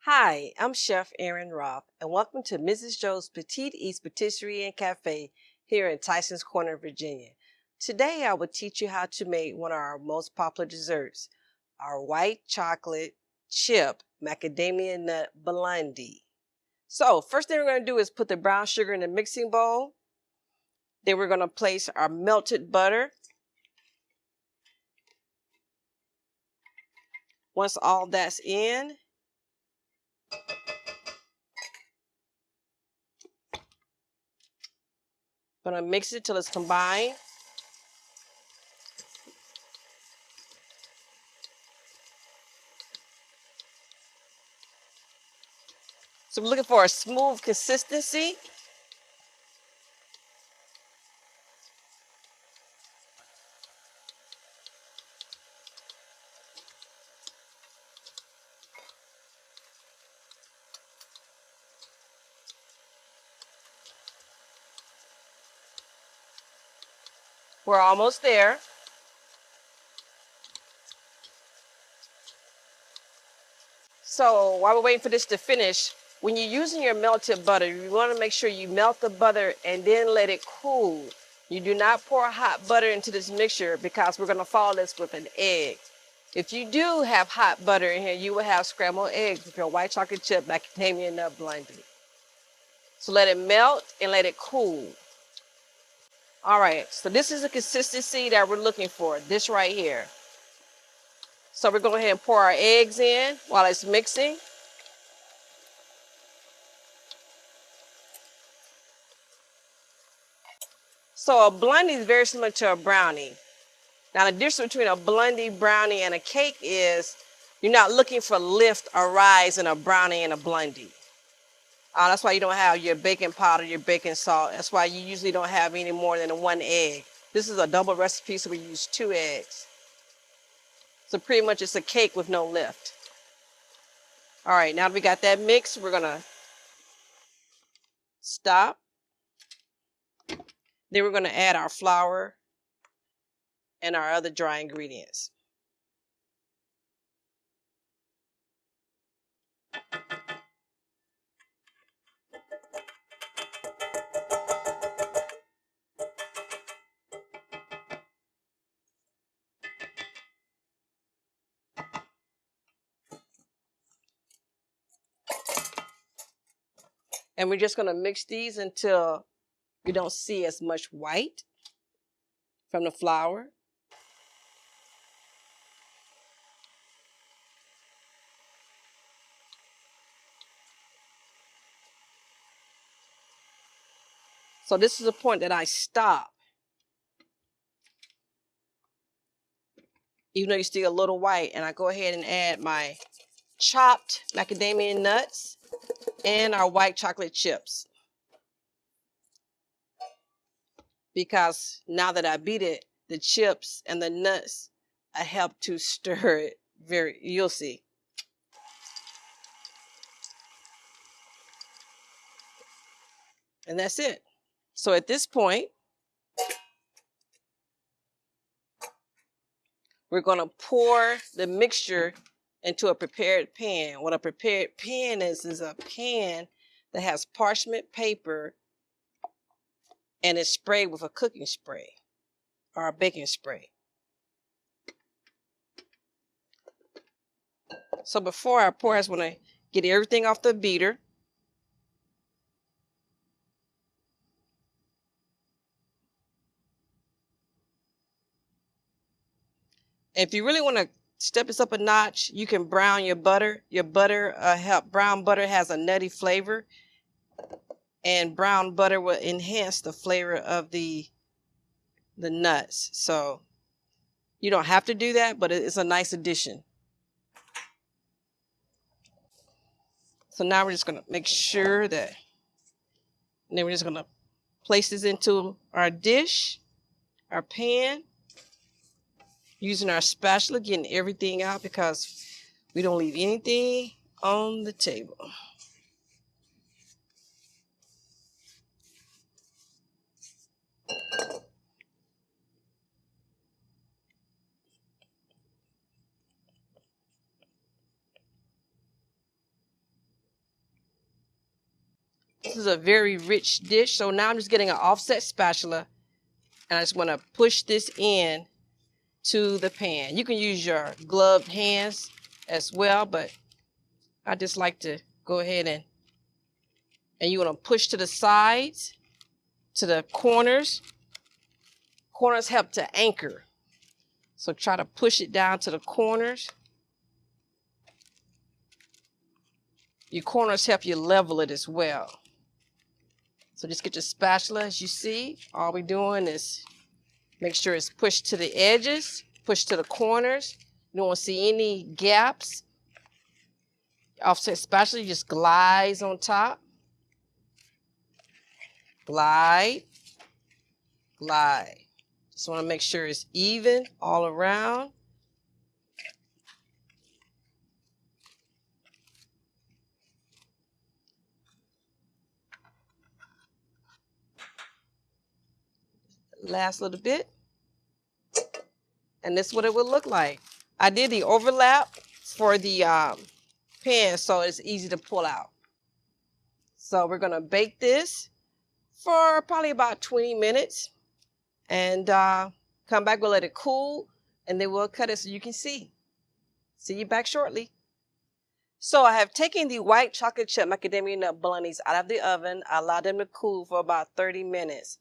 Hi, I'm Chef Aaron Roth, and welcome to Mrs. Joe's Petite Patisserie and Cafe here in Tyson's Corner, Virginia. Today I will teach you how to make one of our most popular desserts, our white chocolate chip macadamia nut blondie. So first thing we're going to do is put the brown sugar in the mixing bowl. Then we're going to place our melted butter. Once all that's in, I'm going to mix it till it's combined. So we're looking for a smooth consistency. We're almost there. So while we're waiting for this to finish, when you're using your melted butter, you want to make sure you melt the butter and then let it cool. You do not pour hot butter into this mixture because we're going to follow this with an egg. If you do have hot butter in here, you will have scrambled eggs with your white chocolate chip macadamia nut blondie. So let it melt and let it cool. All right, so this is the consistency that we're looking for, this right here. So we're going to go ahead and pour our eggs in while it's mixing. So a blondie is very similar to a brownie. Now the difference between a blondie, brownie, and a cake is you're not looking for lift or rise in a brownie and a blondie. That's why you don't have your baking powder, your baking salt. That's why you usually don't have any more than one egg. This is a double recipe, so we use 2 eggs. So pretty much it's a cake with no lift. All right, now that we got that mixed, we're gonna stop. Then we're gonna add our flour and our other dry ingredients. And we're just gonna mix these until you don't see as much white from the flour. So this is the point that I stop. Even though you still a little white, and I go ahead and add my chopped macadamia nuts and our white chocolate chips. Because now that I beat it, the chips and the nuts, I help to stir it you'll see. And that's it. So at this point, we're gonna pour the mixture into a prepared pan. What a prepared pan is a pan that has parchment paper and it's sprayed with a cooking spray or a baking spray. So before I pour, I just want to get everything off the beater. If you really want to step this up a notch, you can brown your butter. Brown butter has a nutty flavor, and brown butter will enhance the flavor of the nuts. So you don't have to do that, but it's a nice addition. So now we're just going to make sure that, and then we're just going to place this into our dish, our pan, using our spatula, getting everything out because we don't leave anything on the table. This is a very rich dish. So now I'm just getting an offset spatula, and I just want to push this in to the pan. You can use your gloved hands as well, but I just like to go ahead and you want to push to the sides, to the corners. Corners help to anchor. So try to push it down to the corners. Your corners help you level it as well. So just get your spatula. As you see, all we're doing is make sure it's pushed to the edges, push to the corners. You don't want to see any gaps. Offset spatula just glides on top. Glide, glide. Just want to make sure it's even all around. Last little bit. And this is what it would look like. I did the overlap for the pan, so it's easy to pull out. So we're gonna bake this for probably about 20 minutes and come back, we'll let it cool, and then we'll cut it so you can see. See you back shortly. So I have taken the white chocolate chip macadamia nut blondies out of the oven. I allowed them to cool for about 30 minutes.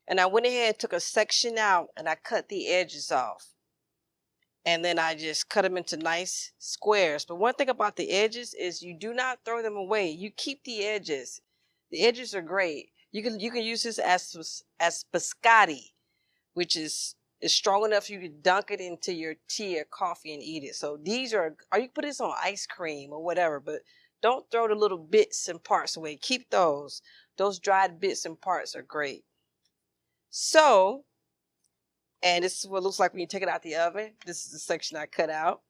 And I went ahead and took a section out and I cut the edges off. And then I just cut them into nice squares. But one thing about the edges is you do not throw them away. You keep the edges. The edges are great. You can use this as biscotti, which is strong enough you can dunk it into your tea or coffee and eat it. So these are, or you can put this on ice cream or whatever, but don't throw the little bits and parts away. Keep those. Those dried bits and parts are great. So, and this is what it looks like when you take it out the oven. This is the section I cut out.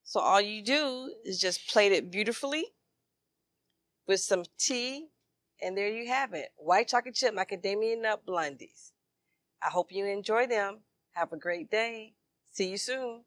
So all you do is just plate it beautifully with some tea, and there you have it. White chocolate chip macadamia nut blondies. I hope you enjoy them. Have a great day. See you soon.